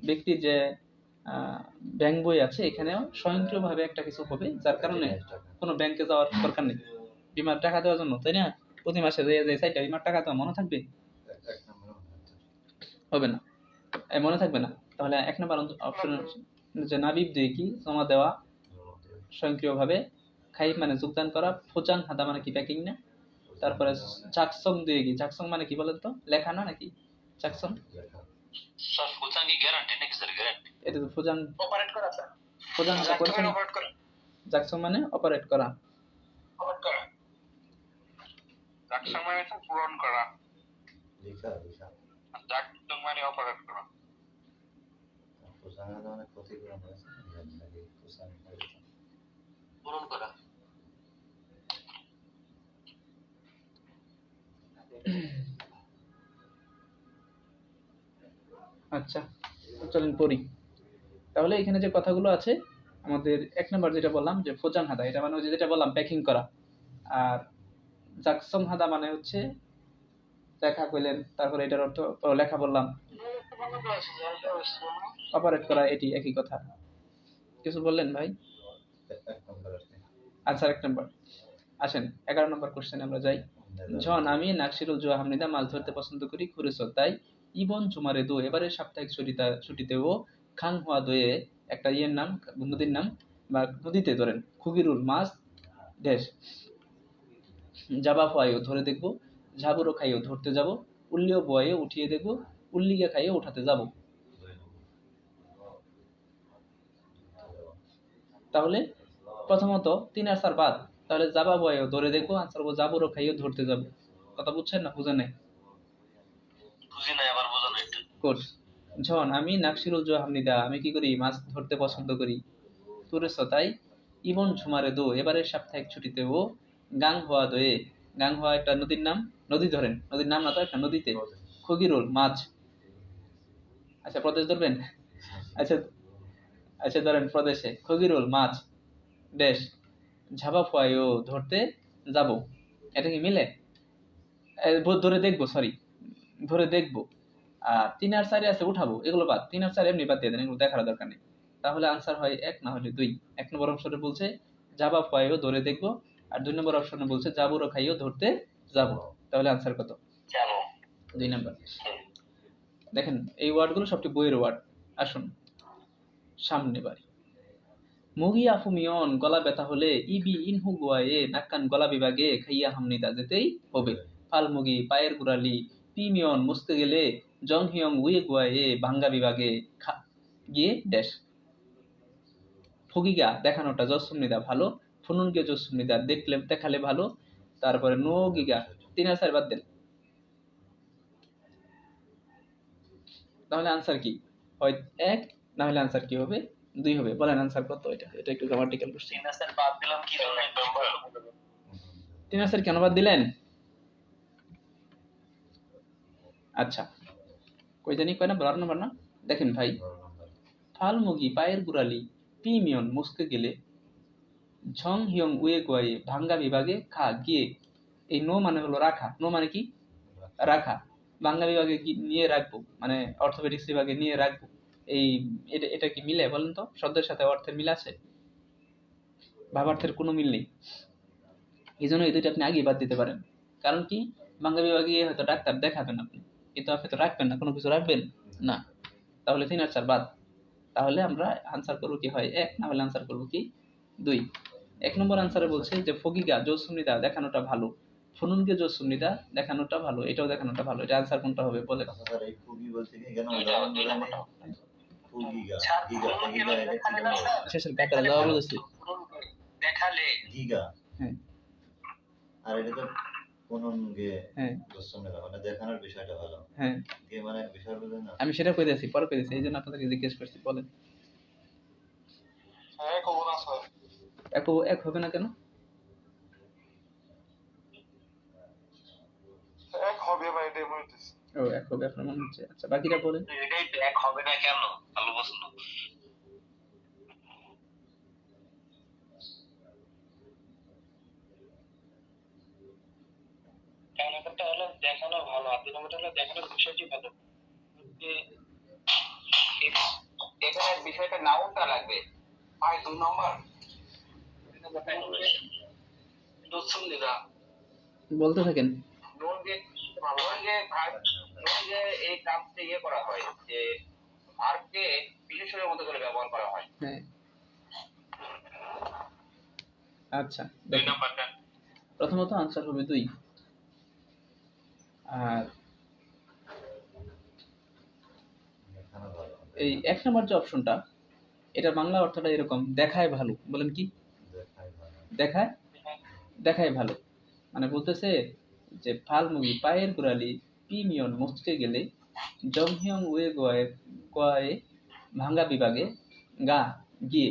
ব্যক্তির যে ব্যাংক বই আছে এখানেও স্বয়ংক্রিয়ভাবে একটা কিছু হবে, যার কারণে কোনো ব্যাংকে যাওয়ার দরকার নেই বিমার টাকা দেওয়ার জন্য, তাই না? প্রতি মাসে যে সাইটটা বিমার টাকা তো মনে থাকবে, হবে না, মনে থাকবে না। তাহলে 1 নম্বর অপশন যে নাবিব দিয়ে কি জমা দেওয়া স্বয়ংক্রিয়ভাবে, খাইব মানে যোগদান করা, ফোচাং হাদা মানে কি প্যাকিং না, তারপরে জাকসং দিয়ে কি, জাকসং মানে কি বলেন তো, লেখা না নাকি জাকসং? স্যার ফোচাং কি গ্যারান্টি নাকি স্যার? গ্যারান্টি এটা তো ফোচাং অপারেট করা স্যার, ফোচাং জাকসং অপারেট করা, জাকসং মানে অপারেট করা, অপারেট করা, জাকসং মানে পূরণ করা, লেখা লেখা জাকসং মানে অপারেট করা, পোষানো মানে ক্ষতিপূরণ হয়েছে নাকি পোষানো পূরণ করা। আচ্ছা চলেন পড়ি। তাহলে এখানে যে কথাগুলো আছে আমাদের 1 নাম্বার যেটা বললাম যে ফোজাং হাদা, এটা মানে যেটা বললাম প্যাকিং করা, আর জাকসং হাদা মানে হচ্ছে লেখা কইলেন, তারপরে এটার অর্থ লেখা বললাম, অপারেট করা, এটি একই কথা। কিছু বললেন ভাই? এক নম্বর আচ্ছা 1 নাম্বার আসেন 11 নম্বর কোশ্চেনে আমরা যাই। জন আমি নাকশিরুল জুয়া হামনিদা মাছ ধরতে পছন্দ করি খুরেছ তাই ইবন জুমারে দো এবারে সাপ্তাহিক ছুটিতেও খাং হওয়া দোয়ে একটা ইয়ের নাম নদীর নাম বা নদীতে ধরেন খুগিরুল মাছ ড্যাশ জাবা ফোয়াইও ধরে দেখবো ঝাবুরো খাইও ধরতে যাব উল্লিও বয়ে উঠিয়ে দেখবো উল্লিগা খাইও উঠাতে যাব। তাহলে প্রথমত 3 আর 4 বাদ, তাহলে জাবা বয়েও ধরে দেখবো, আনসার হবো জাবুরো খাইও ধরতে যাব। কথা বুঝছেন না বুঝেন নাই? বুঝি নাই, আবার বোঝানো একটু। কোর্স ঝন আমি নাকশিরুল জুয়া হামনিদা আমি কি করি মাছ ধরতে পছন্দ করি তুরেছ তাই ইবন ঝুমারে দো এবারে সাপ্তাহিক ছুটিতেও গাং হওয়া দোয়ে গাং হওয়া একটা নদীর নাম, নদী ধরেন নদীর নাম না তো একটা নদীতে খগিরুল মাছ, আচ্ছা প্রদেশ ধরবেন, আচ্ছা আচ্ছা ধরেন প্রদেশে খগিরুল মাছ ড্যাশ ঝাবা ফোয়াইও ধরতে যাব। এটা কি মিলে? ধরে দেখবো, সরি ধরে দেখবো। আর 3 আর 4 আছে উঠাবো, এগুলো বাদ। 3 আর 4 এমনি বাদ দিয়ে দেন, এগুলো দেখার দরকার নেই। তাহলে আনসার হয় 1 না হলে 2। 1 নম্বর অপশনে বলছে জাবা ফোয়াইও ধরে দেখবো, আর 2 নম্বর অপশনে বলছে জাবুরো খাইও ধরতে যাব। তাহলে আনসার কত? 2 নম্বর। দেখেন এই ওয়ার্ডগুলো সবটি বইয়ের ওয়ার্ড। আসুন সামনে বাড়ি। মুগি আফুমিয়ন গলা ব্যথা হলে ইবি ইনহু গোয়ায়ে নাক্কান গলা বিভাগে খাইয়া হামনিদা যেতেই হবে। ফাল মুগি পায়ের গুড়ালি পিমিয়ন মুছতে গেলে জং হিয়ং উয়ে গোয়ায়ে ভাঙ্গা বিভাগে গিয়ে ড্যাশ ফগিগা দেখানোটা জসুমনিদা ভালো, ফুনুনকে জসুমনিদা দেখালে ভালো। তারপরে নো গিগা 3 আর 4 বাদ দেন। তাহলে আনসার কি হয়? 1 না হলে আনসার কি হবে? 2 হবে। বলেন আনসার কত? এটা একটু গ্রামাটিক্যাল কোশ্চেন। 3 আর 4 বাদ দিলাম কি জন্য? 3 আর 4 কেন বাদ দিলেন? আচ্ছা কই জানি কয় নাম্বার? 8 নম্বর না? দেখেন ভাই, ফাল মুগি পায়ের গুড়ালি পিমিয়ন মুছতে গেলে ঝং হিয়ং উয়ে গোয়ায়ে ভাঙ্গা বিভাগে খা গিয়ে, এই নো মানে হলো রাখা। নো মানে কি? রাখা। ভাঙ্গা বিভাগে নিয়ে রাখবো মানে অর্থোপেডিক্স বিভাগে নিয়ে রাখবো। এই এটা কি মিলে বলেন তো? শব্দের সাথে অর্থের মিল আছে? ভাবার্থের কোনো মিল নেই। এই জন্য এই দুইটা আপনি আগেই বাদ দিতে পারেন। কারণ কি? ভাঙ্গা বিভাগে হয়তো ডাক্তার দেখাবেন আপনি, কিন্তু আপনি তো রাখবেন না, কোনো কিছু রাখবেন না। তাহলে 3 আর 4 বাদ। তাহলে আমরা আনসার করবো কি হয় 1, না হলে আনসার করবো কি 2। 1 নম্বর আনসারে বলছে যে ফগিগা জোসুমনিদা দেখানোটা ভালো, ফুনুনকে জোসুমনিদা দেখানোটা ভালো, এটাও দেখানোটা ভালো। এটা আনসার কোনটা হবে বলে? স্যার এই ফুগি বলতে কি কেন উদাহরণ বলে নেই? ফুগিগা গিগা গিগা এটা কি জানো? শেষের কাটার জবাব বলেছি দেখালে গিগা হ্যাঁ আর এটা তো কোনকে হ্যাঁ দর্শনে মানে দেখানোর বিষয়টা ভালো। হ্যাঁ কে মানে বিষয় বুঝেন না? আমি সেটা কইতেছি, পরে কইতেছি, এই জন্য আপনাদেরকে জিজ্ঞেস করছি। বলেন এক হবে না কেন? ও 1 হবে আপনার মনে হচ্ছে। আচ্ছা বাকিটা বলেন। এটাই তো, এক হবে না কেন? ভালো প্রশ্ন। ব্যাপারটা হলো দেখানো ভালো, আর 2 নম্বরটা হলো দেখানোর বিষয়টি ভালো। এখানে বিষয়টা নাউনটা লাগবে। আর 2 নম্বর দুঃসুন্দিদা বলতে থাকেন। নুন যে এই কাজটা ইয়ে করা হয় যে ভার্বকে বিশেষণের মতো করে ব্যবহার করা হয়। হ্যাঁ আচ্ছা 2 দেখেন, নম্বরটা প্রথমত আনসার হবে 2। আর দেখানো ভালো। এই 1 নম্বর যে অপশনটা, এটা বাংলা অর্থটা এরকম, দেখায় ভালো। বলেন কি? দেখাই ভালো। দেখায় দেখায় ভালো মানে বলতেছে যে ফাল মুগি পায়ের গোড়ালি পিমিয়ন মুছতে গেলে জংহিয়ং উয়ে গোয়ায়ে ভাঙ্গা বিভাগে গা গিয়ে,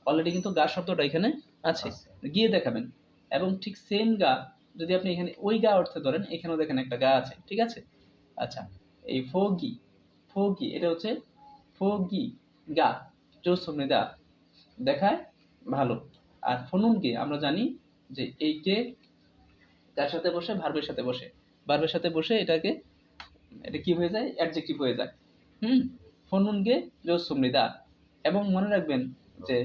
অলরেডি কিন্তু গা শব্দটা এখানে আছে, গিয়ে দেখাবেন। এবং ঠিক সেম গা যদি আপনি এখানে ওই গা অর্থে ধরেন, এখানেও দেখেন একটা গা আছে, ঠিক আছে? আচ্ছা এই ফগি ফগি এটা হচ্ছে ফগি গা জোসমৃদা দেখায় ভালো। আর ফনুনকে আমরা জানি যে এই কে তার সাথে বসে ভার্বের সাথে বসে, ভার্বের সাথে বসে এটাকে এটা কি হয়ে যায়? অ্যাডজেক্টিভ হয়ে যায়। ফনুনকে জোসমৃদা। এবং মনে রাখবেন যে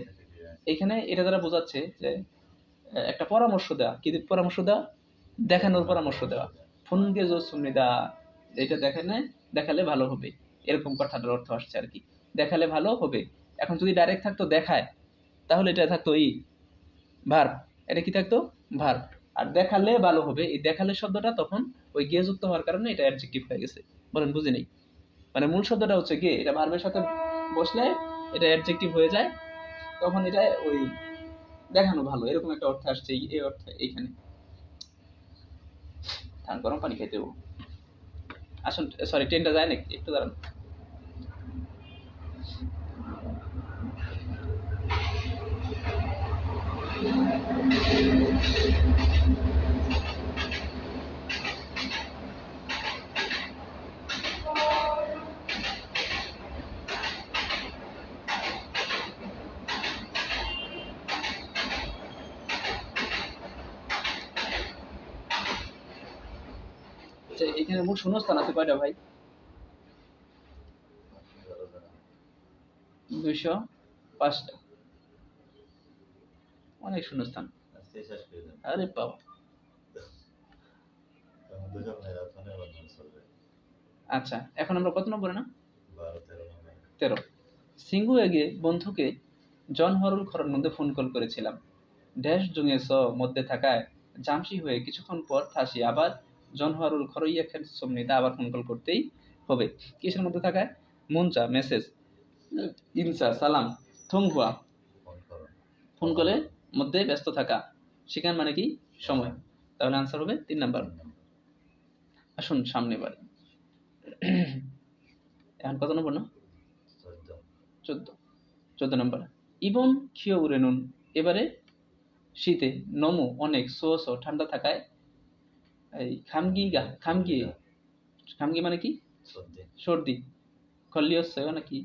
এখানে এটা দ্বারা বোঝাচ্ছে যে একটা পরামর্শ দেওয়া, কি পরামর্শ দেওয়া, দেখানোর পরামর্শ দেওয়া। ফোনকে জো সুনিদা, এটা দেখালে ভালো হবে, এরকম কথাটার অর্থ আসছে আর কি, দেখালে ভালো হবে। এখন যদি ডাইরেক্ট থাকতো দেখায়, তাহলে এটা থাকতো ভার্ব, এটা কি থাকতো ভার্ব। আর দেখালে ভালো হবে, এই দেখালে শব্দটা তখন ওই গে যুক্ত হওয়ার কারণে এটা অ্যাডজেক্টিভ হয়ে গেছে। বলেন বুঝি নেই? মানে মূল শব্দটা হচ্ছে গে, এটা ভার্বের সাথে বসলে এটা অ্যাডজেক্টিভ হয়ে যায়, তখন এটা ওই দেখানো ভালো এরকম একটা অর্থ আসছে, এই অর্থে এইখানে। গরম পানি খাইতে দেবো, আসুন। সরি, ট্রেনটা যায় নাকি? একটু দাঁড়ান। এখানে মোট শূন্যস্থান আছে কয়টা ভাই? 205টা। অনেক শূন্যস্থান। আরে বাবা। আচ্ছা, এখন আমরা কত নম্বরে না? 13। সিঙ্গু এগে বন্ধুকে জন হরুল খরর মধ্যে ফোন কল করেছিলাম। ড্যাশ জুঙে স মধ্যে থাকায় জামসি হয়ে কিছুক্ষণ পর থাসি আবার জন হরুল খরইয়া খেল সমনিতা আবার ফোন কল করতেই হবে। কিসের মধ্যে থাকায়? মুনচা মেসেজ, ইনসা সালাম, থংহুয়া ফোন কলের মধ্যে ব্যস্ত থাকা, সেখানে মানে কি সময়। তাহলে আনসার হবে 3 নাম্বার। আসুন সামনে বাড়ি। এখন কত নম্বর না? 14 নম্বর। ইবন খিও উরেনুন, এবারে শীতে নমু অনেক সোস ঠান্ডা থাকায় এই খামগি মানে কি সর্দি, খল্লিয়সেও নাকি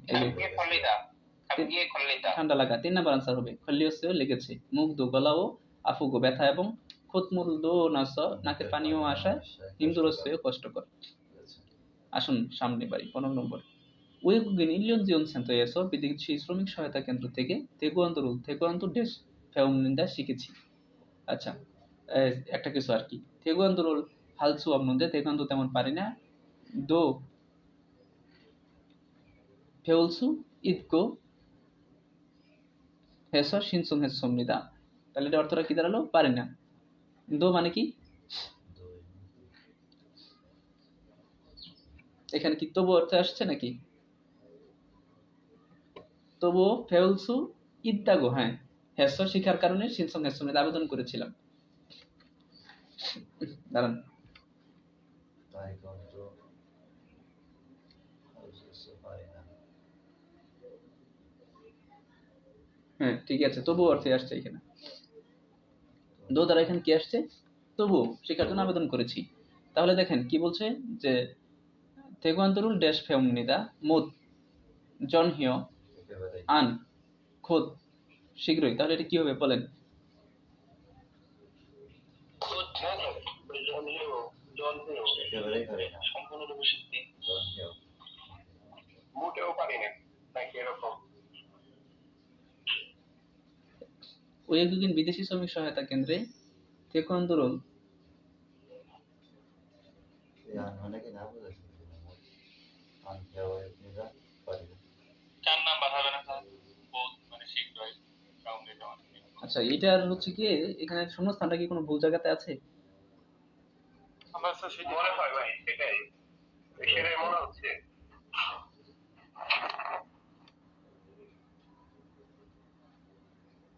ঠান্ডা লাগা। 3 নাম্বার আনসার হবে খল্লিয়সেও লেগেছে। মুখ দো গলা ও আফুগো ব্যথা এবং খুতমুল দো নাস নাকের পানিও আসায় হিমদুরস্যও কষ্টকর। আসুন সামনে বাড়ি। 15 নম্বর। 외국인 1년 지원 센터에서 বিদেশি শ্রমিক সহায়তা কেন্দ্র থেকে 태권도를 ড্যাশ 배웁니다 শিখেছি। আচ্ছা, একটা কিছু আর কি, 태권도를 할 수 없는데 태권도 তেমন পারি না, 도 배울 수 있고 해서 신청했습니다। তাহলে এটা অর্থটা কি দাঁড়ালো? পারি না। দো মানে কি? এখানে কি তবু অর্থে আসছে নাকি? তবুও ফেউলসু ইত্যাগো, হ্যাঁ, হেস শিখার কারণে সিনসং হেসমের আবেদন করেছিলাম। দাঁড়ান, হ্যাঁ ঠিক আছে, তবু অর্থে আসছে এখানে। দো দ্বারা এখানে কি আসছে? তবু শিখার জন্য আবেদন করেছি। তাহলে দেখেন কি বলছে যে 태권도를 ড্যাশ 배웁니다 못 전혀 আন খোদ শীঘ্রই। তাহলে এটা কি হবে বলেন? 외국인 বিদেশি শ্রমিক সহায়তা কেন্দ্রে 태권도를 আচ্ছা, এটার হচ্ছে কি এখানে শূন্যস্থানটা কি কোনো ভুল জায়গাতে আছে?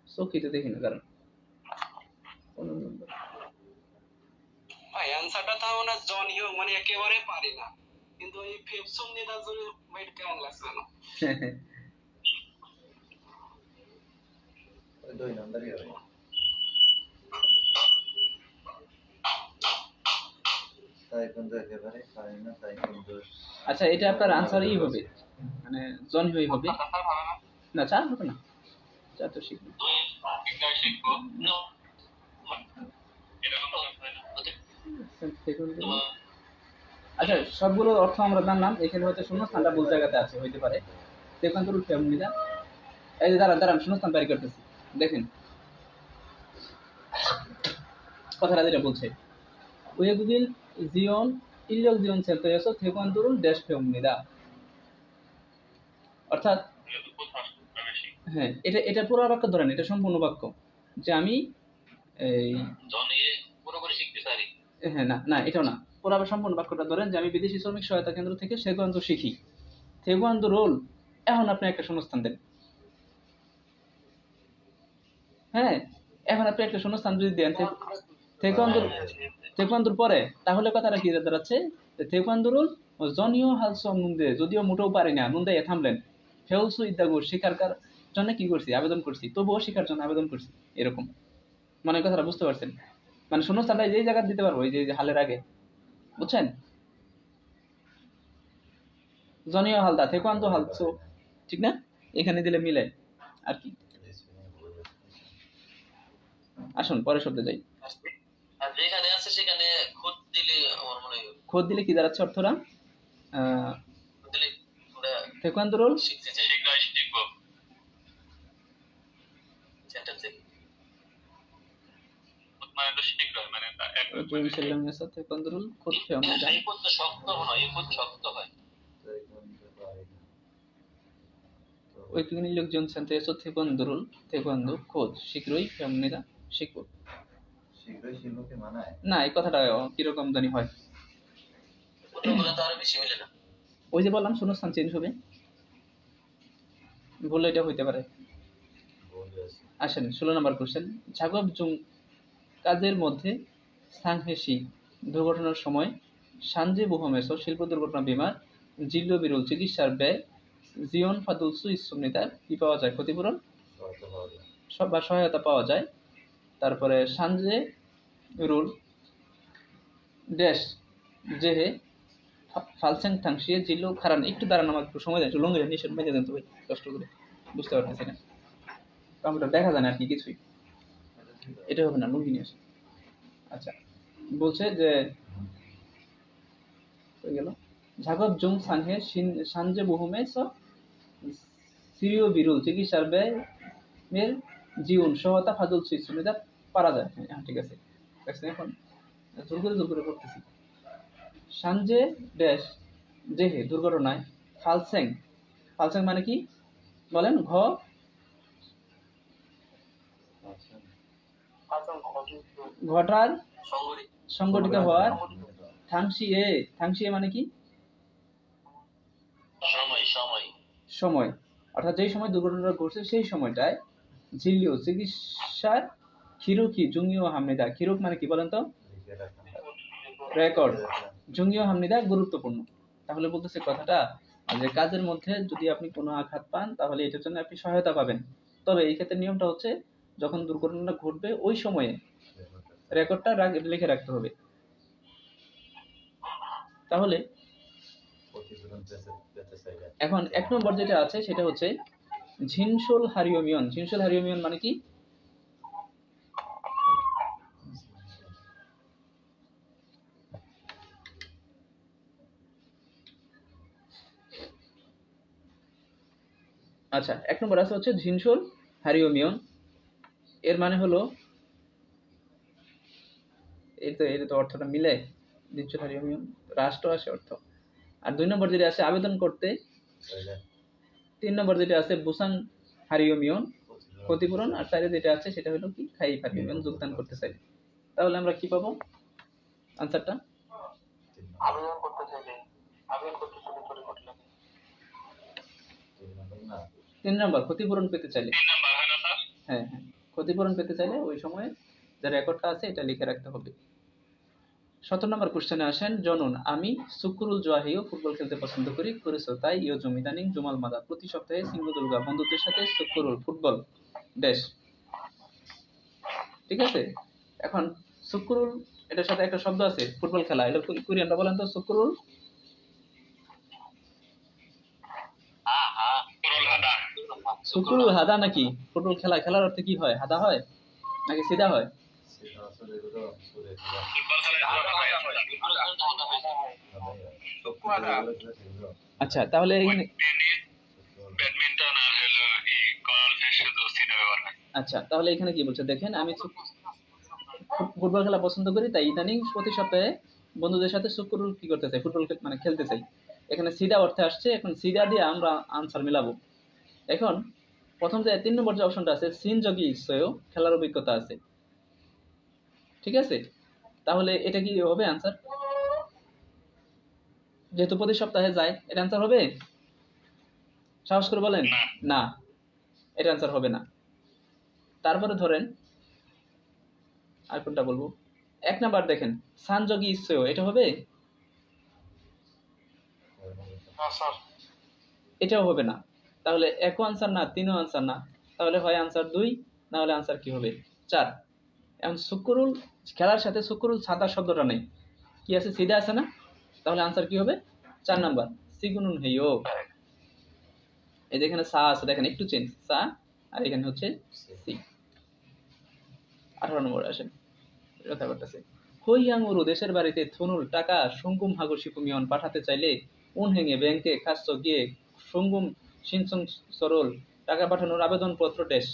চোখিতে দেখি না, কারণ অ্যান্সারটা তাও না জন হিউ মানে একেবারে পারি না, কিন্তু এই ফেপসুম নেতা জুড়ে ওয়েট কেমন লাগছে না? দুই নম্বরই হবে। আচ্ছা, এটা আপনার আনসারই হবে, মানে জন হিউই হবে না। 4 হবে না, 4 তো শিখবো। আচ্ছা, সবগুলোর অর্থ আমরা জানলাম। এখানে হয়তো শূন্যস্থানটা ভুল জায়গাতে আছে, হইতে পারে। 태권도를 배웁니다। এই যে দাঁড়ান, শূন্যস্থান বের করতেছি, দেখেন। কথাটা যেটা বলছে ওয়েগুবিল জিওন ইল্লক জিওন সেন্টারেসো থেকোয়ান্দোরুল ড্যাশ ফেমনিদা, অর্থাৎ হ্যাঁ এটা পুরো বাক্য ধরেন, এটা সম্পূর্ণ বাক্য যে আমি এই পুরোপুরি শিখতে পারি। হ্যাঁ না না এটাও না, পুরো সম্পূর্ণ বাক্যটা ধরেন যে আমি বিদেশি শ্রমিক সহায়তা কেন্দ্র থেকে থেকোয়ান্দো শিখি। থেকোয়ান্দো রোল, এখন আপনি একটা শূন্যস্থান দেন। হ্যাঁ এখন আপনি একটা শূন্যস্থান যদি দেন থেকোয়ান্দোর পরে, তাহলে কথাটা কি দাঁড়াচ্ছে থেকোয়ান্দো রোল জনিও হালসম নুনদে, যদিও মোটেও পারি না নুনদে থামলেন ফেউসু ইদ্দাগুর শিকার জন্য কি করছি আবেদন করছি, তবুও শিকার জন্য আবেদন করছি, এরকম মানে কথাটা বুঝতে পারছেন? মানে শূন্যস্থানটা যেই জায়গা দিতে পারবো এই যে হালের আগে, বুঝছেন? জনিও হালদা থেকোয়ান্দো হালসো, ঠিক না? এখানে দিলে মিলে আর কি। আসুন পরের শব্দে যাই। আর যেখানে আছে সেখানে খোদ দিলে আমার মনে হয় খোদ দিলে কি দাঁড়াচ্ছে অর্থটা? থেকোয়ান্দো রোল শিখতে চাই, শীঘ্রই শিখবো সেন্টেন্সে মানে তো শীঘ্রই মানে থেকোয়ান্দো রোল খোদ ফেমনিদা, এই খোদ তো শক্ত হয়, এই খোদ শক্ত হয়। ওইখানে লোকজন সেন্টারেসো থেকোয়ান্দো রোল থেকোয়ান্দো খোদ শীঘ্রই ফেমনিদা শিখবো। শীঘ্রই শিল্পকে মানায় না এই কথাটা কিরকম জানি হয়, ওগুলো তো আরো বেশি মিলে না। ওই যে বললাম শূন্যস্থান চেঞ্জ হবে, বললে এটা হইতে পারে। আসেন 16 নম্বর কোশ্চেন। ঝাগব জুং কাজের মধ্যে সাংহেসি দুর্ঘটনার সময় সানজে বুহমেসো শিল্প দুর্ঘটনা বিমার জিল্লো বিরুল চিকিৎসার ব্যয় জিওন ফাদুলসু ইসুমনিতার কি পাওয়া যায়? ক্ষতিপূরণ সব বা সহায়তা পাওয়া যায়। তারপরে সানজে রুল ড্যাশ জেহে ফালসেং থাংশিয়ে জিল্লো খারান, একটু দাঁড়ান আমার একটু সময় দেন, একটু লঙ্গি নিষেধ মেজে দেন তো ভাই, কষ্ট করে বুঝতে পারতেছি না, কম্পিউটার দেখা যায় না আর কি কিছুই, এটা হবে না লুঙ্গি নিয়ে আসে। আচ্ছা বলছে যে হয়ে গেল ঝাগব জুং সাংহে সানজে বুহুমে সিরিয় বিরুল চিকিৎসার ব্যয়ের জীবন সহায়তা ফাজল সুইসুমিদা পারা যায়। হ্যাঁ ঠিক আছে, এখন জোর করে করতেছি। সানজে ড্যাশ জেহে দুর্ঘটনায় ফালসেং, ফালসেং মানে কি বলেন? ঘটার সংগঠিত হওয়ার, থাংশিয়ে মানে কি সময়, অর্থাৎ যেই সময় দুর্ঘটনাটা ঘটছে সেই সময়টায় ঝিল্লিও চিকিৎসার খিরুকি জুঙ্গিও হামনিদা, খিরুক মানে কি বলেন তো? রেকর্ড। জুঙ্গিও হামনিদা গুরুত্বপূর্ণ। তাহলে বলতেছে কথাটা যে কাজের মধ্যে যদি আপনি কোনো আঘাত পান তাহলে এটার জন্য আপনি সহায়তা পাবেন, তবে এই ক্ষেত্রে নিয়মটা হচ্ছে যখন দুর্ঘটনাটা ঘটবে ওই সময়ে রেকর্ডটা লিখে রাখতে হবে। তাহলে এখন 1 নম্বর যেটা আছে সেটা হচ্ছে ঝিনসোল হারিওমিয়ন। ঝিনসোল হারিওমিয়ন মানে কি? আচ্ছা 1 নম্বর আছে হচ্ছে ঝিনসোল হারিওমিয়ন, এর মানে হলো এটা তো অর্থটা মিলে, ঝিনসোল হারিওমিয়ন রাষ্ট্র আসে অর্থ। আর 2 নম্বর যেটা আছে আবেদন করতে, 3 নম্বর যেটা আছে বুসাং হারিওমিয়ন ক্ষতিপূরণ, আর 4 যেটা আছে সেটা হলো কি খাই হারিওমিয়ন যোগদান করতে চাই। তাহলে আমরা কি পাবো আনসারটা? আবেদন করতে চাইলে 3 নম্বর ক্ষতিপূরণ পেতে চাইলে, হ্যাঁ হ্যাঁ ক্ষতিপূরণ পেতে চাইলে ওই সময়ে যে রেকর্ডটা আছে এটা লিখে রাখতে হবে। 17 নম্বর কোশ্চেনে আসেন। জনন আমি সুকুরুল জোয়াহিও ফুটবল খেলতে পছন্দ করেছো তাই ইয়ো জমিদানিং জুমাল মাদা, প্রতি সপ্তাহে সিংহদুর্গা বন্ধুদের সাথে সুকুরুল ফুটবল ড্যাশ, ঠিক আছে? এখন সুকুরুল এটার সাথে একটা শব্দ আছে ফুটবল খেলা, এটা কোরিয়ানটা বলেন তো সুকুরুল। সুকুরুল হাদা নাকি ফুটবল খেলার অর্থে কি হয়? হাদা হয় নাকি সিধা হয়? আচ্ছা তাহলে এখানে ব্যাডমিন্টন আর হলো এই গলফের শুধু সিধা ব্যবহার হয়। আচ্ছা তাহলে এখানে কি বলছে দেখেন, আমি ফুটবল খেলা পছন্দ করি, তাই ইদানিং প্রতি সপ্তাহে বন্ধুদের সাথে শুক্রবার কি করতে চাই, ফুটবল মানে খেলতে চাই। এখানে সিডা অর্থে আসছে, এখন সিডা দিয়ে আমরা আনসার মিলাবো। এখন প্রথম যে 3 নম্বর যে অপশনটা আছে, সিন যোগী ইচ্ছয় খেলার অভিজ্ঞতা আছে, ঠিক আছে? তাহলে এটা কি হবে আনসার? যেহেতু প্রতি সপ্তাহে যায়, এটা আনসার হবে? সাহস করে বলেন। না, এটা আনসার হবে না। তারপরে ধরেন আর কোনটা বলবো, 1 নাম্বার দেখেন, সান যোগী ইচ্ছয়, এটা হবে? এটাও হবে না। তাহলে 1ও আনসার না, 3ও আনসার না। তাহলে হয় আনসার 2, না হলে আনসার কি হবে? 4। এখন শুক্রুল খেলার সাথে শুক্রুল ছাতা শব্দটা নেই, কি আছে? সিধা আছে না? তাহলে আনসার কি হবে? 4 নাম্বার, সিগুনুন হেইও। এই যে এখানে সা আছে, দেখেন একটু চেঞ্জ, সা আর এখানে হচ্ছে সি। 18 নম্বর আসেন, কথা বলতেছে, হইয়াঙ্গুরু দেশের বাড়িতে থনুল টাকা সঙ্গুম হাগর শিকুমিয়ন পাঠাতে চাইলে উনহেঙে ব্যাংকে খাচ্ছ গিয়ে সঙ্গুম সিনসং সরল টাকা পাঠানোর আবেদনপত্র ড্যাশ।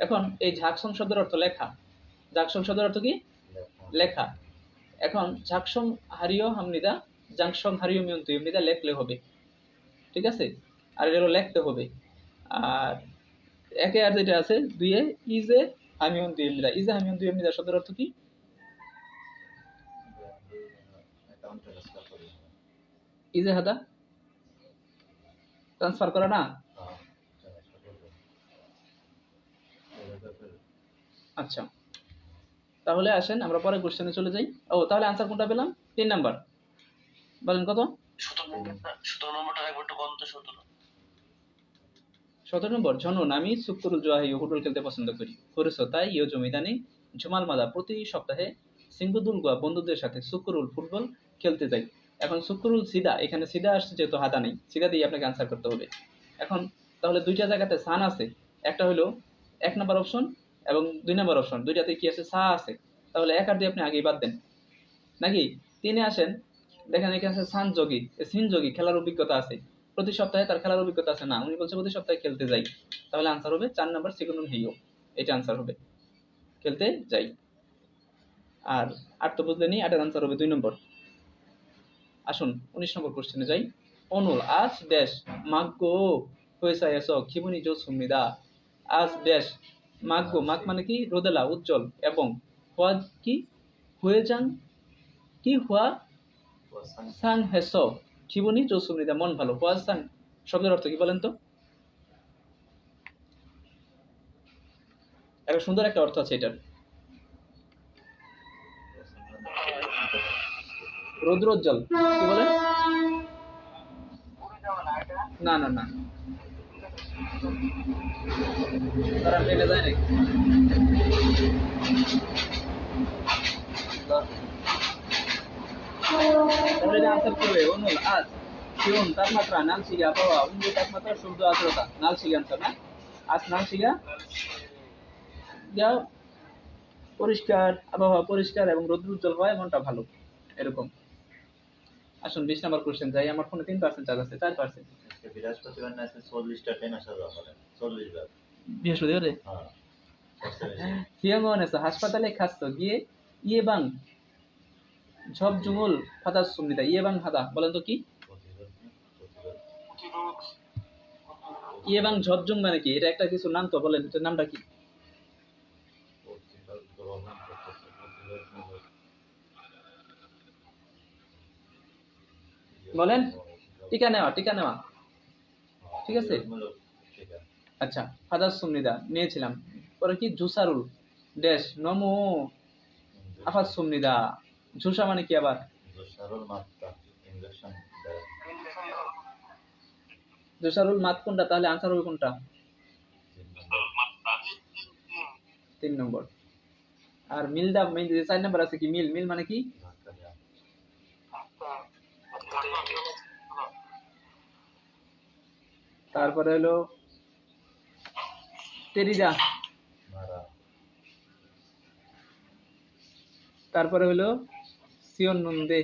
এখন এই ঝাকসং শব্দের অর্থ লেখা, ঝাকসং শব্দের অর্থ কি? লেখা। এখন ঝাকসং হারিও হামনিদা জাংসং হারিও মিয়ন্তু এমনিদা লেখলে হবে, ঠিক আছে? আর এটা হলো লিখতে হবে। আর একে আর যেটা আছে 2-এ ইজে হামিয়ন দুই এমনিদা, ইজে হামিয়ন দুই এমনিদা শব্দের অর্থ কি? ইজে হাদা ট্রান্সফার করা না? আচ্ছা, তাহলে আসেন আমরা পরের কোশ্চেনে চলে যাই। ও তাহলে আনসার কোনটা পেলাম? 3 নাম্বার। বলেন কত? 17 নম্বরটা একবার একটু কম তো 17। 17 নম্বর, ঝনন আমি শুক্রুল জোয়াহি ফুটবল খেলতে পছন্দ করি, করেছো তাই ইও জমিদানি ঝুমাল মাদা প্রতি সপ্তাহে সিঙ্গুদুল গোয়া বন্ধুদের সাথে শুক্রুল ফুটবল খেলতে যাই। এখন শুক্রুল সিদা, এখানে সিদা আসছে যেহেতু হাদা নেই, সিদা দিয়ে আপনাকে আনসার করতে হবে। এখন তাহলে দুইটা জায়গাতে সান আছে, একটা হলো 1 নাম্বার অপশন এবং 2 নাম্বার অপশন, দুইটাতে কি আছে? সা আছে। তাহলে 1 আর 2 আপনি আগেই বাদ দেন নাকি? 3-এ আসেন, দেখেন এখানে আছে সান যোগী, সিন যোগী খেলার অভিজ্ঞতা আছে, প্রতি সপ্তাহে তার খেলার অভিজ্ঞতা আছে না, উনি বলছে প্রতি সপ্তাহে খেলতে যাই। তাহলে আনসার হবে 4 নাম্বার, সিগুনুন হেইও, এটা আনসার হবে, খেলতে যাই। আর 8 তো বুঝলেনি, 8-এর আনসার হবে 2 নম্বর। আসুন 19 নম্বর কোশ্চেনে যাই। অনুল আজ ড্যাশ মাগ্গো হয়েছে এসো খিবুনি জো সুমিদা। আজ ড্যাশ মাগ্গো, মাগ মানে কি? রোদেলা, উজ্জ্বল, এবং হুয়া কি? হয়ে যান কি? হুয়া সাং হেসো খিবুনি জো সুমিদা, মন ভালো। হুয়া সাং শব্দের অর্থ কি বলেন তো? একটা সুন্দর একটা অর্থ আছে এটার। রৌদ্রোজ্জ্বল, কি বলেন? না না না, তারা মেলে যায় নাকি? তাহলে এটা আনসার করবে অনুল আজ শিরোন তাপমাত্রা নালশিগা আবহাওয়া উন্নু তাপমাত্রা শুদ্ধ আর্দ্রতা, নালশিগা আনসার না? আজ নালশিগা যা পরিষ্কার আবহাওয়া, পরিষ্কার এবং রৌদ্র উজ্জ্বল হয়, মনটা ভালো, এরকম। আসুন 20 নম্বর কোশ্চেন যাই। আমার ফোনে 3% চার্জ আছে, 4%। বৃহস্পতিবার না আছে 40টা ট্রেন আসা যাওয়া করে, 40 বার। বৃহস্পতিবারে হিয়াঙ্গন আছে হাসপাতালে খাচ্ছ গিয়ে ইয়ে বাং ঝপ জুমুল ফাদা সুমিদা, ইয়ে বাং হাদা বলেন তো কি? ইয়ে বাং ঝপ জুম মানে কি? এটা একটা কিছু নাম তো, বলেন এটার নামটা কি? বলেন। টিকা নেওয়া, টিকা নেওয়া, ঠিক আছে। আচ্ছা, ফাদার সুমনিদা নিয়েছিলাম, পরে কি? জুসারুল ড্যাশ নমো আফাজ সুমনিদা। ঝুসা মানে কি আবার? জুসারুল মাত কোনটা? তাহলে আনসার হবে কোনটা? 3 নম্বর। আর মিলদা 4 নম্বর আছে কি? মিল, মিল মানে কি? তারপরে হলো তেরিদা, তারপরে হলো সিয়ন নন্দে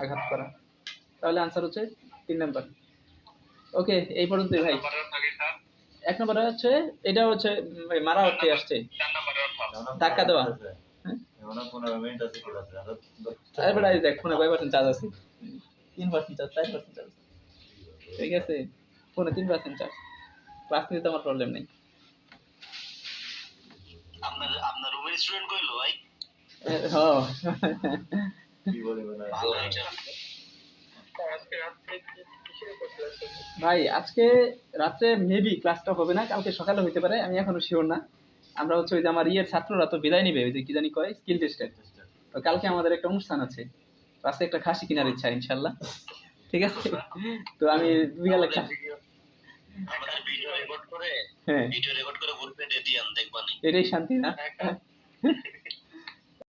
আঘাত করা। তাহলে আনসার হচ্ছে 3 নাম্বার। ওকে, এই পর্যন্তই ভাই। 1 নম্বরে হচ্ছে এটা হচ্ছে মারা হতে আসছে 4 নম্বরের অর্থ ধাক্কা দেওয়া। এমন 15 মিনিট আছে কি আছে আর তারপরে এই দেখ ফোনে কয় পার্সেন্ট চার্জ আছে 3% চার্জ 4% চার্জ ঠিক আছে ফোনে 3% চার্জ ক্লাস নিতে আমার প্রবলেম নেই আপনার রুমের স্টুডেন্ট কইলো ভাই হ্যাঁ কি বলে মানে ভালো এটা ভাই আজকে রাত্রে মেবি ক্লাসটা হবে না কালকে সকালে হইতে পারে আমি এখনো শিওর না আমরা হচ্ছে ওই যে আমার ইয়ের ছাত্ররা তো বিদায় নিবে ওই যে কি জানি কয় স্কিল টেস্টের তো কালকে আমাদের একটা অনুষ্ঠান আছে রাস্তায় একটা খাসি কেনার ইচ্ছা ইনশাল্লাহ ঠিক আছে তো আমি বিকালে আমাদের ভিডিও রেকর্ড করে হ্যাঁ গ্রুপে দিয়ে দিয়ান দেখবানি এটাই শান্তি না